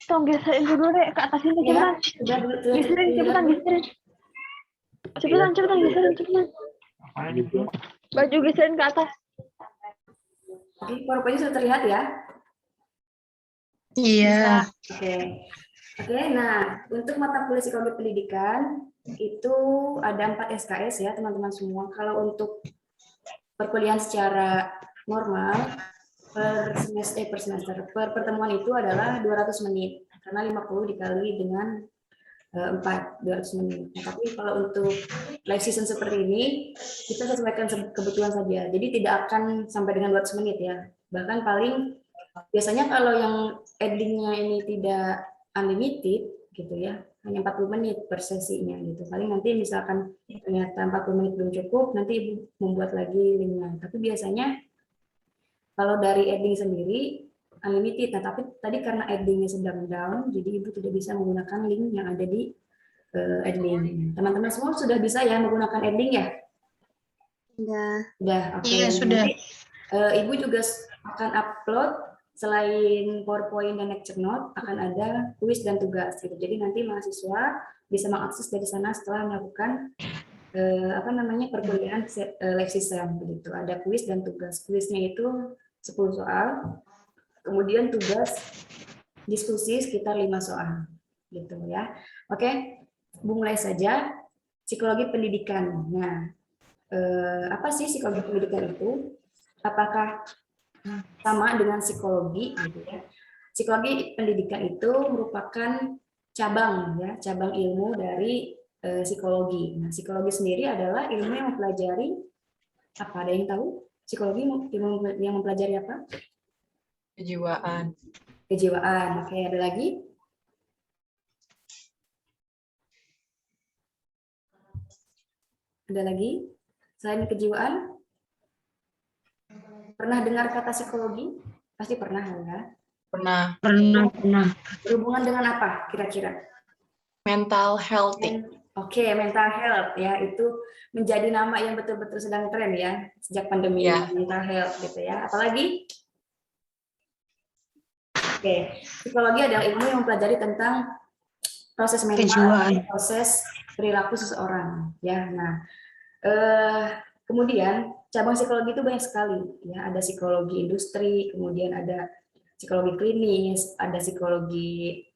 Tolong geserin dulu deh ke atas ini, cepetan. Geserin, cepetan, geserin. Cepetan, geserin, cepetan. Baju geserin ke atas. Oke, PowerPoint sudah terlihat ya? Iya. Oke, nah untuk mata kuliah psikologi pendidikan itu ada 4 SKS ya teman-teman semua. Kalau untuk perkuliahan secara normal per pertemuan itu adalah 200 menit karena 50 dikali dengan 200 menit. Nah, tapi kalau untuk live season seperti ini kita sesuaikan kebutuhan saja. Jadi tidak akan sampai dengan 200 menit ya. Bahkan paling biasanya kalau yang endingnya ini tidak unlimited gitu ya, hanya 40 menit per sesinya gitu. Paling nanti misalkan ternyata 40 menit belum cukup, nanti Ibu membuat lagi linknya. Tapi biasanya kalau dari ending sendiri unlimited. Nah, tapi tadi karena endingnya sedang down, jadi Ibu tidak bisa menggunakan link yang ada di ending. Teman-teman semua sudah bisa ya menggunakan ending ya? Sudah, oke. Iya, sudah. Nanti, Ibu juga akan upload selain PowerPoint dan lecture note akan ada kuis dan tugas gitu. Jadi nanti mahasiswa bisa mengakses dari sana setelah melakukan perkuliahan live season begitu. Ada kuis dan tugas. Kuisnya itu 10 soal. Kemudian tugas diskusi sekitar 5 soal gitu ya. Oke, Bu mulai saja psikologi pendidikan. Nah, apa sih psikologi pendidikan itu? Apakah sama dengan psikologi gitu ya? Psikologi pendidikan itu merupakan cabang ya, cabang ilmu dari psikologi. Nah, psikologi sendiri adalah ilmu yang mempelajari apa? Ada yang tahu? Psikologi ilmu yang mempelajari apa? Kejiwaan. Kejiwaan. Oke, ada lagi? Ada lagi? Selain kejiwaan? Pernah dengar kata psikologi? Pasti pernah ya. Pernah. Berhubungan dengan apa kira-kira? Mental healthy. Oke, mental health ya, itu menjadi nama yang betul-betul sedang tren ya sejak pandemi Ya. mental health gitu ya. Apalagi? Oke, psikologi adalah ilmu yang mempelajari tentang proses mental, Kejiwaan. proses perilaku seseorang ya. Nah, kemudian cabang psikologi itu banyak sekali ya. Ada psikologi industri, kemudian ada psikologi klinis, ada psikologi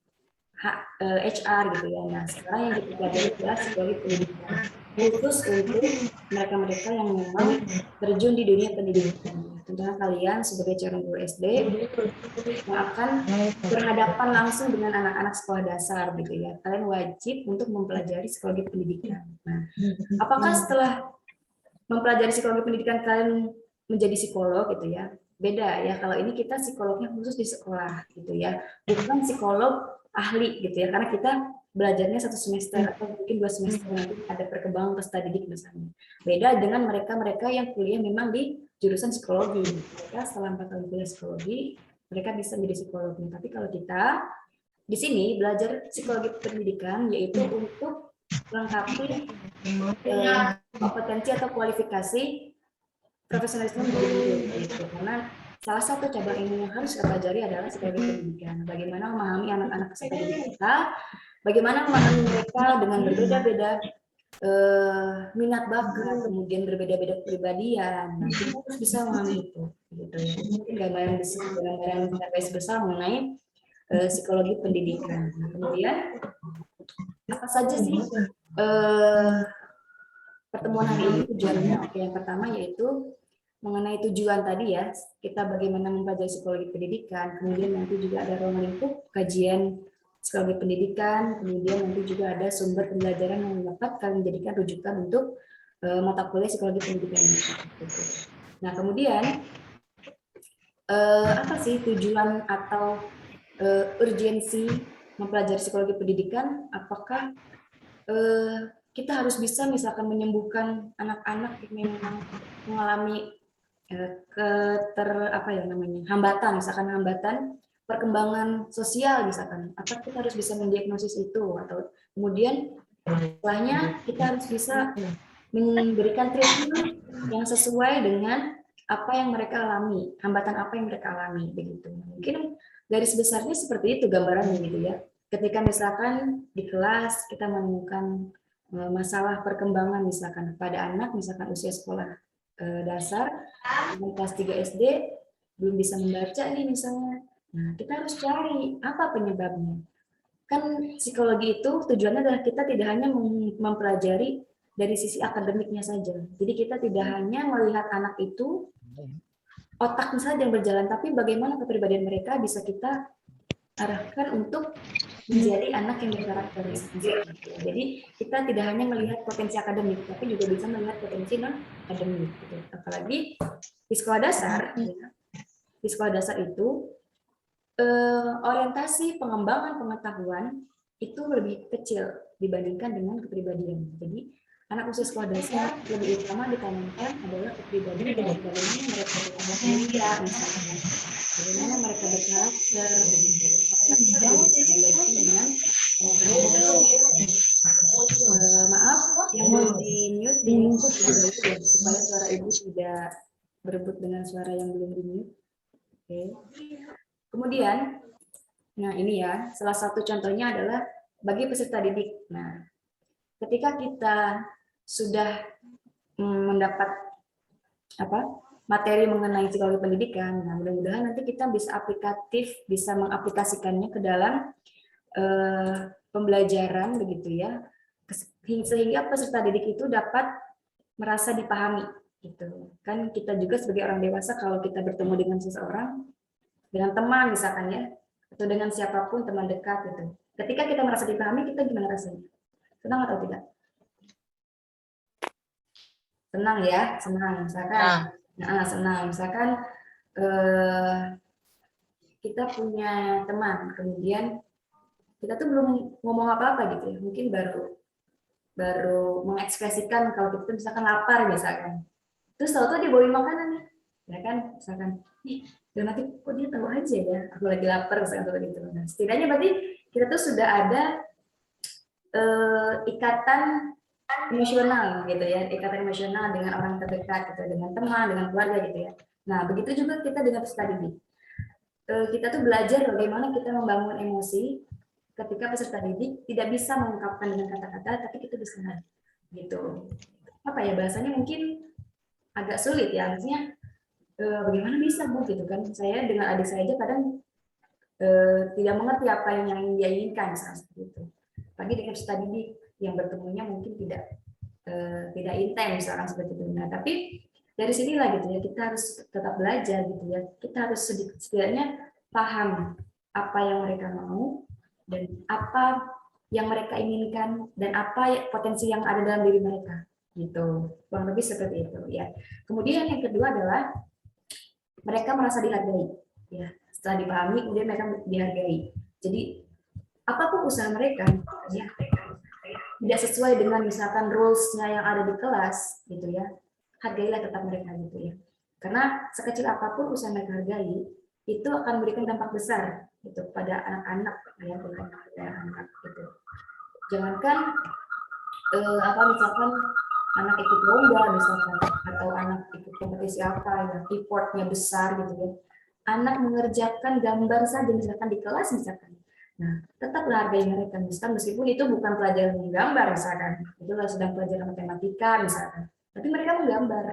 HR gitu ya. Nah, sekarang yang kita pelajari adalah psikologi pendidikan, khusus untuk mereka-mereka yang memang terjun di dunia pendidikan. Tentunya kalian sebagai calon guru SD yang akan berhadapan langsung dengan anak-anak sekolah dasar gitu ya. Kalian wajib untuk mempelajari psikologi pendidikan. Nah, apakah setelah mempelajari psikologi pendidikan kalian menjadi psikolog gitu ya? Beda ya, kalau ini kita psikolognya khusus di sekolah gitu ya, bukan psikolog ahli gitu ya, karena kita belajarnya 1 semester atau mungkin 2 semester, nanti ada perkembangan peserta didik misalnya. Beda dengan mereka-mereka yang kuliah memang di jurusan psikologi. Mereka setelah 4 tahun kuliah psikologi, mereka bisa menjadi psikolog. Tapi kalau kita di sini belajar psikologi pendidikan yaitu untuk melengkapi kompetensi atau kualifikasi profesionalisme menjadi guru gitu. Karena salah satu cabang ilmu yang harus kita pelajari adalah psikologi pendidikan. Bagaimana memahami anak-anak peserta didik kita, bagaimana memahami mereka dengan berbeda-beda minat bakat, kemudian berbeda-beda kepribadian. Nah, kita harus bisa memahami itu. Gitu ya. Mungkin gambaran besar mengenai psikologi pendidikan. Nah, kemudian apa saja sih pertemuan hari ini tujuannya? Oke, yang pertama yaitu mengenai tujuan tadi ya, kita bagaimana mempelajari psikologi pendidikan, kemudian nanti juga ada ruang lingkup kajian psikologi pendidikan, kemudian nanti juga ada sumber pembelajaran yang dapat kalian jadikan rujukan untuk mata kuliah psikologi pendidikan ini. Nah, kemudian apa sih tujuan atau urgensi mempelajari psikologi pendidikan? Apakah kita harus bisa misalkan menyembuhkan anak-anak yang memang mengalami hambatan, misalkan hambatan perkembangan sosial misalkan, apa kita harus bisa mendiagnosis itu, atau kemudian setelahnya kita harus bisa memberikan treatment yang sesuai dengan apa yang mereka alami, hambatan apa yang mereka alami, begitu. Mungkin garis besarnya seperti itu gambarannya gitu ya. Ketika misalkan di kelas kita menemukan masalah perkembangan misalkan pada anak, misalkan usia sekolah dasar, kelas 3 SD, belum bisa membaca nih misalnya. Nah, kita harus cari apa penyebabnya. Kan psikologi itu tujuannya adalah kita tidak hanya mempelajari dari sisi akademiknya saja. Jadi kita tidak hanya melihat anak itu otaknya saja yang berjalan, tapi bagaimana kepribadian mereka bisa kita arahkan untuk menjadi anak yang berkarakter. Jadi kita tidak hanya melihat potensi akademik, tapi juga bisa melihat potensi non akademik. Gitu. Apalagi di sekolah dasar, di sekolah dasar itu orientasi pengembangan pengetahuan itu lebih kecil dibandingkan dengan kepribadian. Jadi anak usia sekolah dasar lebih utama ditanamkan adalah kepribadian dan bagaimana mereka bekerja, misalnya bagaimana mereka berkarakter, tapi kita bisa belajar dengan maaf yang belum di mute supaya suara ibu tidak berebut dengan suara yang belum di mute. Oke. Kemudian, nah ini ya, salah satu contohnya adalah bagi peserta didik. Nah, ketika kita sudah mendapat materi mengenai psikologi pendidikan, nah mudah-mudahan nanti kita bisa aplikatif, bisa mengaplikasikannya ke dalam pembelajaran begitu ya, sehingga peserta didik itu dapat merasa dipahami. Gitu. Kan kita juga sebagai orang dewasa kalau kita bertemu dengan seseorang, dengan teman misalkan ya, atau dengan siapapun teman dekat gitu. Ketika kita merasa dipahami, kita gimana rasanya? Senang atau tidak? Senang ya, senang. Misalkan, senang. Misalkan kita punya teman, kemudian kita tuh belum ngomong apa-apa gitu ya, mungkin baru mengekspresikan kalau kita misalkan lapar misalkan. Terus tahu-tahu dia bawain makanan nih, ya kan? Misalkan, dan nanti kok dia tahu aja ya, aku lagi lapar misalkan gitu. Nah, setidaknya berarti kita tuh sudah ada ikatan emosional gitu ya, ikatan emosional dengan orang terdekat gitu, dengan teman, dengan keluarga gitu ya. Nah, begitu juga kita dengan peserta didik. Kita tuh belajar bagaimana kita membangun emosi ketika peserta didik tidak bisa mengungkapkan dengan kata-kata, tapi kita bisa gitu. Apa ya bahasanya mungkin agak sulit ya, artinya bagaimana bisa Bu gitu kan? Saya dengan adik saya aja kadang tidak mengerti apa yang dia inginkan misalnya seperti itu. Pagi dengan peserta didik yang bertemunya mungkin tidak intens misalkan seperti itu. Nah, tapi dari sinilah gitu ya, kita harus tetap belajar gitu ya. Kita harus setidaknya paham apa yang mereka mau dan apa yang mereka inginkan dan apa potensi yang ada dalam diri mereka gitu. Kurang lebih seperti itu ya. Kemudian yang kedua adalah mereka merasa dihargai ya. Setelah dipahami kemudian mereka dihargai. Jadi apapun usaha mereka ya, tidak sesuai dengan misalkan rules-nya yang ada di kelas gitu ya, hargailah tetap mereka gitu ya, karena sekecil apapun usaha mereka hargai itu akan memberikan dampak besar gitu pada anak-anak ya, pada anak gitu. Jangankan misalkan anak ikut lomba misalkan atau anak ikut kompetisi apa ya, reportnya besar gitu ya, anak mengerjakan gambar saja misalkan di kelas misalkan. Nah, tetaplah hargai mereka, misalkan meskipun itu bukan pelajaran menggambar, misalkan itu sedang pelajaran matematika, misalkan, tapi mereka menggambar.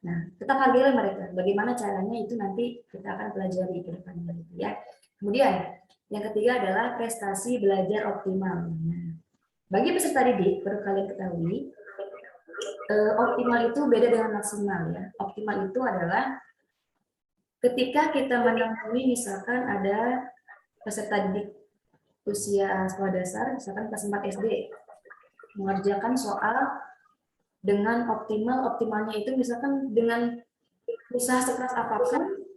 Nah, tetap hargailah mereka. Bagaimana caranya itu nanti kita akan pelajari ke depannya, ya. Kemudian yang ketiga adalah prestasi belajar optimal. Nah, bagi peserta didik perlu kalian ketahui, optimal itu beda dengan maksimal ya. Optimal itu adalah ketika kita menemui misalkan ada peserta didik usia sekolah dasar, misalkan kelas 4 SD, mengerjakan soal dengan optimal, optimalnya itu misalkan dengan usaha sekeras apapun,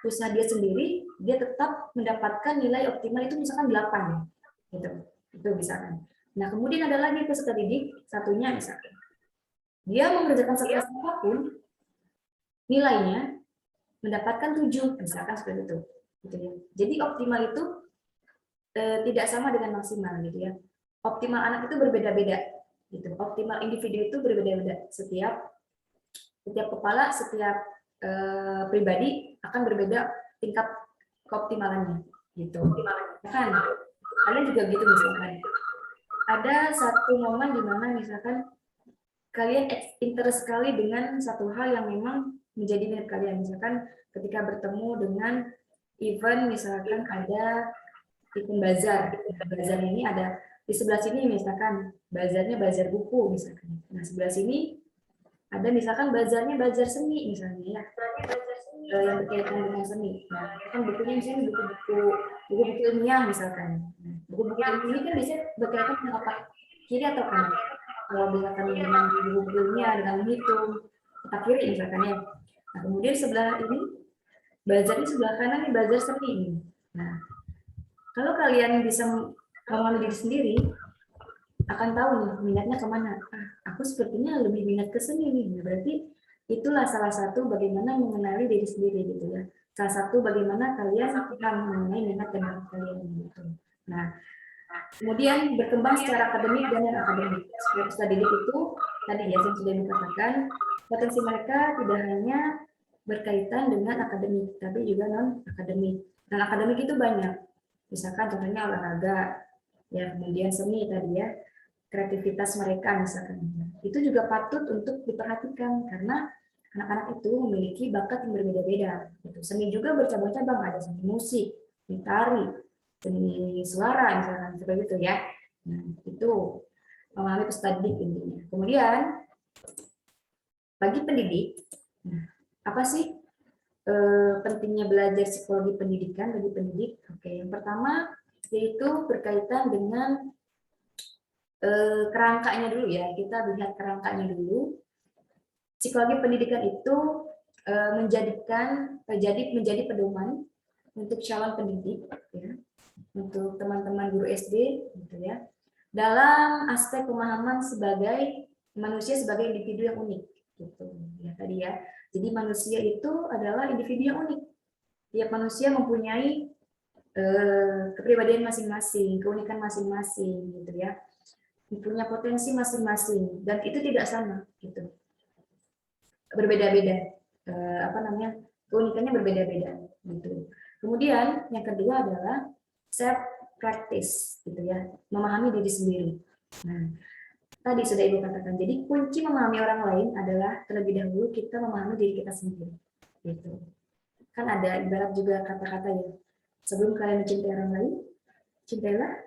usaha dia sendiri, dia tetap mendapatkan nilai optimal itu misalkan 8, gitu. Itu misalkan. Nah, kemudian ada lagi peserta didik, satunya misalkan, dia mengerjakan sekeras apapun, nilainya mendapatkan 7, misalkan seperti itu. Gitu ya. Jadi optimal itu tidak sama dengan maksimal gitu ya. Optimal anak itu berbeda-beda Gitu. Optimal individu itu berbeda-beda. Setiap kepala, setiap pribadi akan berbeda tingkat keoptimalannya. Gitu. Kan? Kalian juga gitu misalkan. Ada satu momen di mana misalkan kalian interest sekali dengan satu hal yang memang menjadi minat kalian. Misalkan ketika bertemu dengan event, misalkan ada event bazar. Bazar ini ada di sebelah sini misalkan bazarnya bazar buku misalkan. Nah sebelah sini ada misalkan bazarnya bazar seni misalnya ya. Yang berkaitan dengan seni. Nah kan bukunya misalnya buku-buku ilmiah misalkan. Nah, buku-buku ilmiah ini kan bisa berkaitan dengan otak kiri atau kanan. Kalau misalkan dengan buku ilmiah dengan menghitung otak kiri misalkan ya. Nah kemudian sebelah ini bazarnya sebelah kanan nih bazar seni ini. Nah kalau kalian bisa mengambil diri sendiri, akan tahu nih minatnya kemana. Aku sepertinya lebih minat ke seni nih. Nah, berarti itulah salah satu bagaimana mengenali diri sendiri gitu ya. Salah satu bagaimana kalian paham mengenai minat dan bakat kalian gitu. Nah, kemudian berkembang secara akademik dan non akademik. Peserta didik itu tadi ya yang sudah dikatakan potensi mereka tidak hanya berkaitan dengan akademik, tapi juga non akademik. Non akademik itu banyak. Misalkan contohnya olahraga, ya kemudian seni tadi ya, kreativitas mereka misalkan. Itu juga patut untuk diperhatikan karena anak-anak itu memiliki bakat yang berbeda-beda. Seni juga bercabang-cabang, ada seni musik, seni tari, seni suara misalkan seperti itu ya. Nah, itu memahami peserta didik intinya. Kemudian bagi pendidik, nah, apa sih pentingnya belajar psikologi pendidikan bagi pendidik? Oke, yang pertama yaitu berkaitan dengan kerangkanya dulu ya. Kita lihat kerangkanya dulu. Psikologi pendidikan itu menjadi pedoman untuk calon pendidik, ya, untuk teman-teman guru SD, gitu ya, dalam aspek pemahaman sebagai manusia sebagai individu yang unik, gitu ya tadi ya. Jadi manusia itu adalah individu yang unik. Tiap manusia mempunyai kepribadian masing-masing, keunikan masing-masing, gitu ya, punya potensi masing-masing dan itu tidak sama, gitu. Berbeda-beda, keunikannya berbeda-beda, gitu. Kemudian yang kedua adalah self practice, gitu ya, memahami diri sendiri. Nah, tadi sudah Ibu katakan, jadi kunci memahami orang lain adalah terlebih dahulu kita memahami diri kita sendiri, gitu. Kan ada ibarat juga kata-kata ya, sebelum kalian mencintai orang lain, cintailah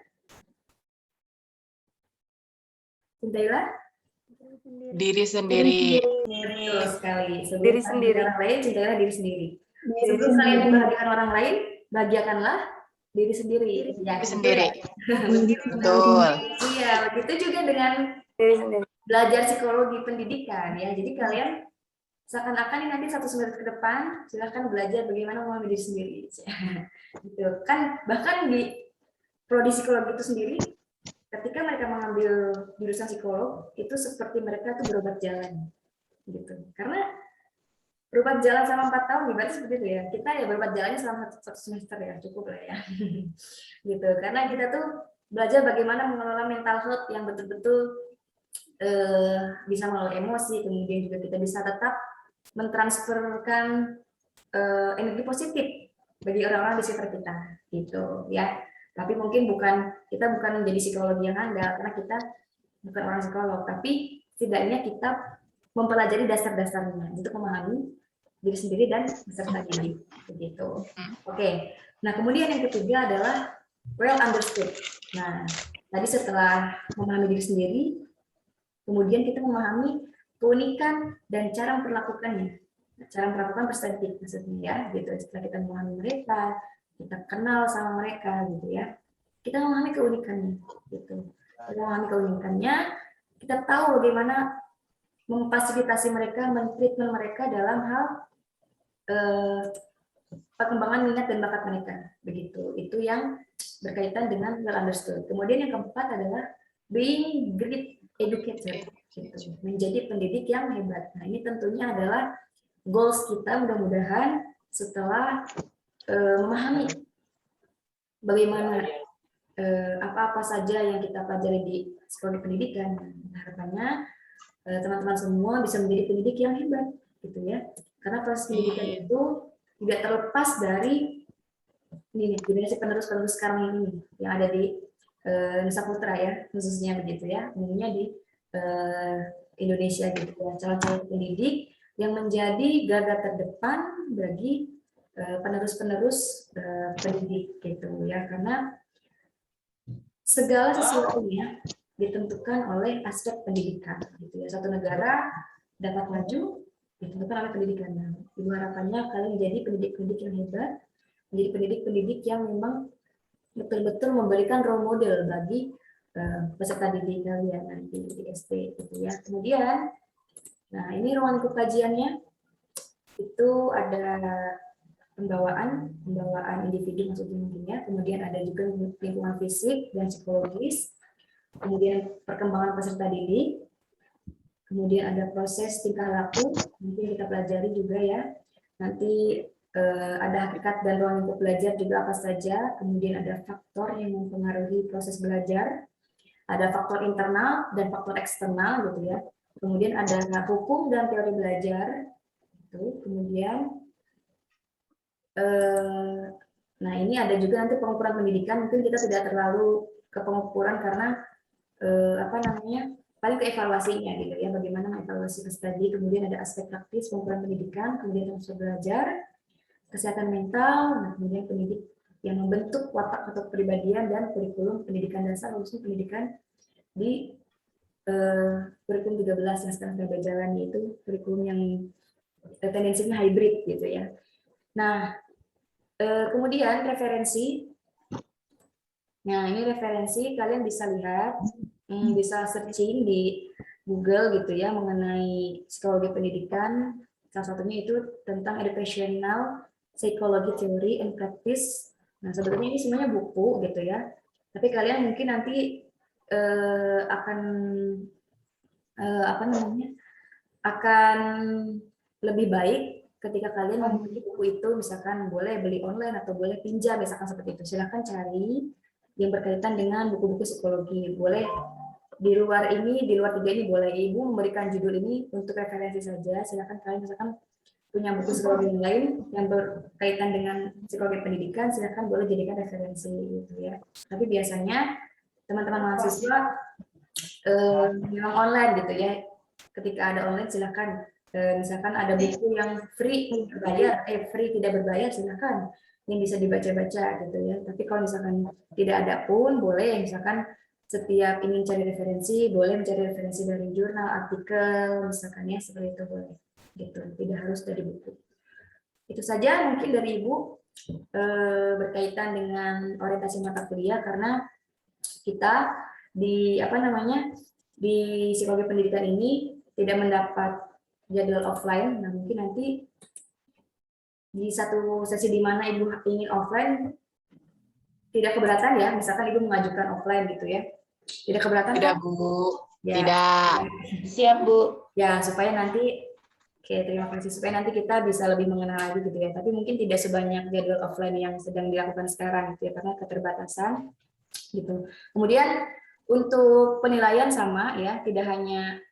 Diri sendiri. Betul sekali. Sebelum diri orang lain, cintailah diri sendiri. Sebelum kalian membahagiakan orang lain, bahagiakanlah diri sendiri. Ya, Sendiri. Betul. Iya, begitu juga dengan belajar psikologi pendidikan ya. Jadi kalian seakan-akan ini nanti 1 semester ke depan silahkan belajar bagaimana memahami diri sendiri. Gitu. Kan bahkan di prodi psikologi itu sendiri, ketika mereka mengambil jurusan psikolog, itu seperti mereka tuh berobat jalan, gitu. Karena berobat jalan selama 4 tahun, berarti seperti itu ya. Kita ya berobat jalannya selama 1 semester ya, cukup lah ya. Gitu. Karena kita tuh belajar bagaimana mengelola mental health yang betul-betul bisa mengelola emosi, kemudian juga kita bisa tetap mentransferkan energi positif bagi orang-orang di sekitar kita, gitu ya. Tapi mungkin kita bukan menjadi psikologi yang handal karena kita bukan orang psikolog, tapi setidaknya kita mempelajari dasar-dasarnya untuk memahami diri sendiri dan peserta didik, begitu. Oke. Nah, kemudian yang ketiga adalah well understood. Nah, tadi setelah memahami diri sendiri, kemudian kita memahami keunikan dan cara memperlakukannya. Cara memperlakukan peserta didik maksudnya ya, gitu. Setelah kita memahami mereka, kita kenal sama mereka gitu ya, kita memahami keunikannya gitu. Kita memahami keunikannya, kita tahu bagaimana memfasilitasi mereka, men-treatment mereka dalam hal perkembangan minat dan bakat mereka, begitu. Itu yang berkaitan dengan well understood. Kemudian yang keempat adalah being great educator, gitu. Menjadi pendidik yang hebat. Nah, ini tentunya adalah goals kita mudah-mudahan setelah memahami bagaimana apa-apa saja yang kita pelajari di psikologi pendidikan. Nah, harapannya teman-teman semua bisa menjadi pendidik yang hebat, gitu ya. Karena proses pendidikan itu tidak terlepas dari ini generasi penerus-penerus sekarang ini yang ada di Nusa Putra ya, khususnya begitu ya, umumnya di Indonesia gitu ya, calon-calon pendidik yang menjadi garda terdepan bagi penerus-penerus pendidik gitu ya, karena segala sesuatunya ditentukan oleh aspek pendidikan gitu ya. Satu negara dapat maju ditentukan oleh pendidikan. Nah, ibu harapannya kalian menjadi pendidik-pendidik yang hebat, menjadi pendidik-pendidik yang memang betul-betul memberikan role model bagi peserta didik kalian nanti di SD gitu ya. Kemudian, nah ini ruang lingkup kajiannya itu ada pembawaan individu maksudnya mungkin ya. Kemudian ada juga lingkungan fisik dan psikologis. Kemudian perkembangan peserta didik. Kemudian ada proses tingkah laku, mungkin kita pelajari juga ya. Nanti ada hakikat dan ruang lingkup belajar juga apa saja. Kemudian ada faktor yang mempengaruhi proses belajar. Ada faktor internal dan faktor eksternal gitu ya. Kemudian ada hukum dan teori belajar. Itu. Kemudian, nah ini ada juga nanti pengukuran pendidikan. Mungkin kita tidak terlalu ke pengukuran karena paling ke evaluasinya gitu ya, bagaimana mengevaluasi studi. Kemudian ada aspek praktis pengukuran pendidikan, kemudian transfer belajar, kesehatan mental, nah kemudian pendidik yang membentuk watak atau kepribadian dan kurikulum pendidikan dasar, khususnya pendidikan di kurikulum 13 yang sekarang sudah berjalan, yaitu kurikulum yang tendensinya hybrid gitu ya. Nah, kemudian referensi. Nah, ini referensi kalian bisa lihat, bisa searching di Google gitu ya mengenai psikologi pendidikan. Salah satunya itu tentang educational psychology theory and practice. Nah, sebetulnya ini semuanya buku gitu ya. Tapi kalian mungkin nanti akan akan lebih baik ketika kalian memiliki buku itu, misalkan boleh beli online atau boleh pinjam, misalkan seperti itu. Silahkan cari yang berkaitan dengan buku-buku psikologi. Boleh di luar ini, di luar 3 ini boleh. Ibu memberikan judul ini untuk referensi saja. Silahkan kalian misalkan punya buku psikologi yang lain yang berkaitan dengan psikologi pendidikan, silahkan boleh jadikan referensi gitu ya. Tapi biasanya teman-teman mahasiswa memang online gitu ya. Ketika ada online silahkan, misalkan ada buku yang free berbayar, free tidak berbayar, silahkan yang bisa dibaca-baca gitu ya. Tapi kalau misalkan tidak ada pun boleh, misalkan setiap ingin cari referensi boleh mencari referensi dari jurnal, artikel, misalkan ya seperti itu boleh gitu. Tidak harus dari buku. Itu saja mungkin dari Ibu berkaitan dengan orientasi mata kuliah, karena kita di di psikologi pendidikan ini tidak mendapat jadwal offline. Nah, mungkin nanti di satu sesi di mana Ibu ingin offline tidak keberatan ya, misalkan Ibu mengajukan offline gitu ya. Tidak keberatan Tidak, kan? Bu. Ya. Tidak. Siap, Bu. Ya, supaya nanti terima kasih, supaya nanti kita bisa lebih mengenal lagi gitu ya. Tapi mungkin tidak sebanyak jadwal offline yang sedang dilakukan sekarang gitu ya, karena keterbatasan gitu. Kemudian untuk penilaian sama ya, tidak hanya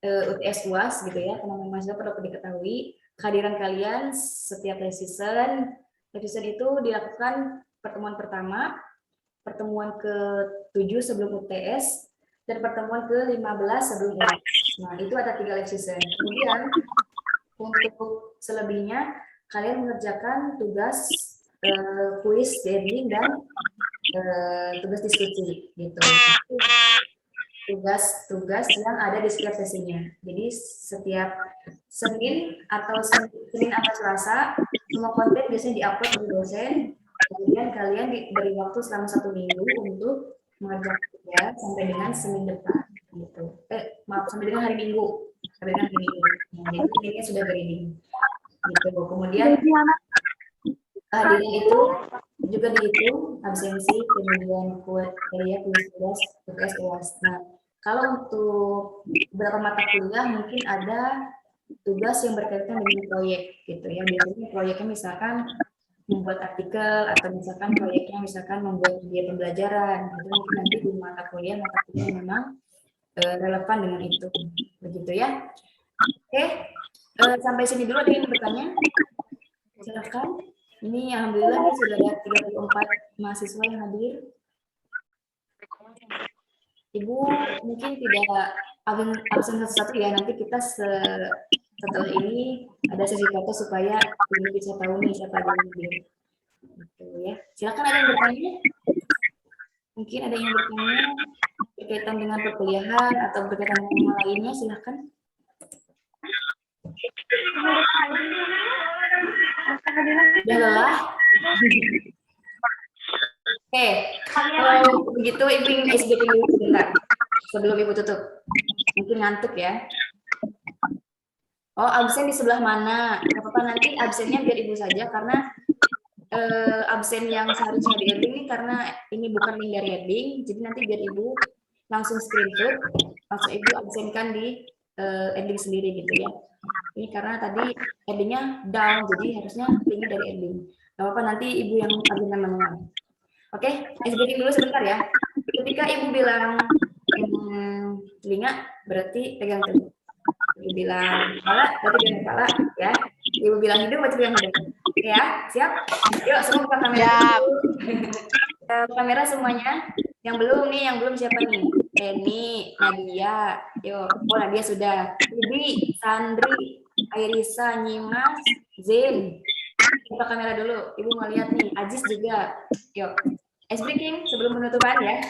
UTS UAS gitu ya, teman-teman mahasiswa perlu diketahui kehadiran kalian setiap season itu dilakukan pertemuan pertama, pertemuan ke-7 sebelum UTS, dan pertemuan ke-15 sebelum UAS. Nah, itu ada 3 live season. Kemudian untuk selebihnya kalian mengerjakan tugas kuis, daring, dan tugas diskusi gitu. Tugas-tugas yang ada di setiap sesinya. Jadi setiap Senin atau Selasa, semua konten biasanya diupload di dosen. Kemudian kalian diberi waktu selama 1 minggu untuk mengerjakan tugas sampai dengan Senin depan. Gitu. Sampai dengan hari Minggu. Sampai dengan hari Minggu. Nah, jadi ini sudah grading. Gitu. Kemudian hadirin itu juga dihitung absensi, kemudian kuliah, tugas, UAS. Nah, kalau untuk beberapa mata kuliah mungkin ada tugas yang berkaitan dengan proyek gitu ya. Biasanya proyeknya misalkan membuat artikel atau misalkan proyeknya misalkan membuat video pembelajaran, itu mungkin nanti di mata kuliah yang memang relevan dengan itu, begitu ya. Oke, sampai sini dulu. Ada yang bertanya? Silakan. Ini alhamdulillah nih sudah ada 34 mahasiswa yang hadir. Ibu mungkin tidak absen satu-satu ya, nanti kita setelah ini ada sesi foto supaya ibu bisa tahu nih siapa yang hadir. Gitu ya. Silakan, ada yang bertanya? Mungkin ada yang bertanya berkaitan dengan perkuliahan atau berkaitan dengan hal lainnya, silakan. Udah lelah? Oke, kalau begitu Ibu ingin SBK dulu sebentar sebelum Ibu tutup. Mungkin ngantuk ya. Oh, absen di sebelah mana? Gak apa-apa, nanti absennya biar Ibu saja, karena absen yang seharusnya di ending ini karena ini bukan link dari ending, jadi nanti biar Ibu langsung screenshot, langsung Ibu absenkan di ending sendiri gitu ya. Ini karena tadi endingnya down, jadi harusnya linknya dari ending. Gak apa-apa, nanti Ibu yang absenkan manual. Oke, SBK dulu sebentar ya. Ketika Ibu bilang telinga, berarti pegang telinga. Ibu bilang kepala, berarti pegang kepala, ya. Ibu bilang hidung, berarti pegang hidung. Oke ya, siap? Yuk, semua buka kamera. Kamera semuanya. Yang belum nih, yang belum siapa nih? Eni, Nadia. Yuk, oh Nadia sudah. Bibi, Sandri, Airisa, Nyimas, Zain. Buka kamera dulu. Ibu mau lihat nih. Aziz juga. Yuk. Ice breaking sebelum penutupan ya.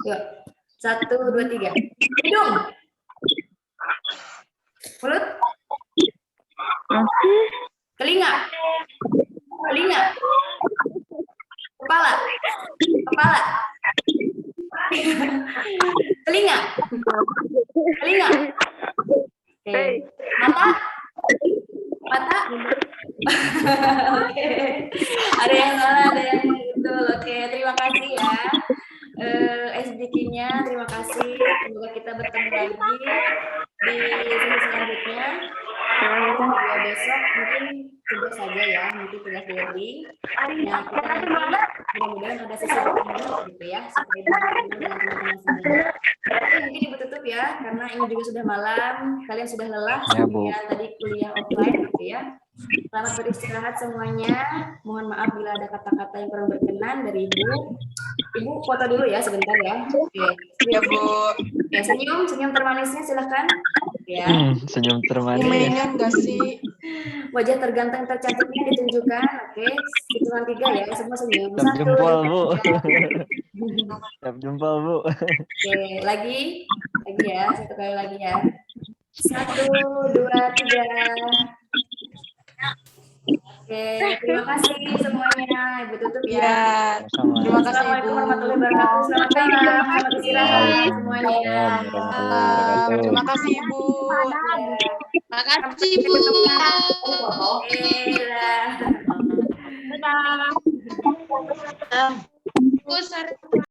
Yuk. 1, 2, 3. Hidung. Mulut. Telinga. Telinga. Kepala. Kepala. Telinga. Telinga. Oke. Mata. Mata. Oke. Ada yang salah, ada yang betul. Oke, terima kasih ya. SDK-nya, terima kasih. Semoga kita bertemu lagi di sesi selanjutnya. Semoga besok mungkin tugas saja ya, mungkin tugas daily. Nah, kita nanti mudah-mudahan ada sesi pertemuan gitu ya, supaya bertemu dengan teman-teman semuanya. Oke, mungkin Ibu tutup ya, karena ini juga sudah malam, kalian sudah lelah, ya, tadi kuliah offline gitu ya. Selamat beristirahat semuanya. Mohon maaf bila ada kata-kata yang kurang berkenan dari Ibu. Ibu foto dulu ya sebentar ya. Oke. Ya, Bu. Ya, senyum termanisnya silahkan. Ya. Senyum termanis. Emailnya enggak sih? Wajah terganteng tercantiknya ditunjukkan. Oke, hitungan 3 ya, semua senyum. Tap 1, jempol, 2, Bu. 3. Tap jempol, Bu. Oke, lagi ya, satu kali lagi ya. 1, 2, 3. Oke, terima kasih semuanya. Ibu tutup ya. Ya. Terima kasih, Assalamualaikum Ibu. warahmatullahi wabarakatuh. Selamat malam, selamat istirahat semuanya. Terima kasih, Ibu. Terima kasih, Bu. Oke, dah. Dadah. Bu,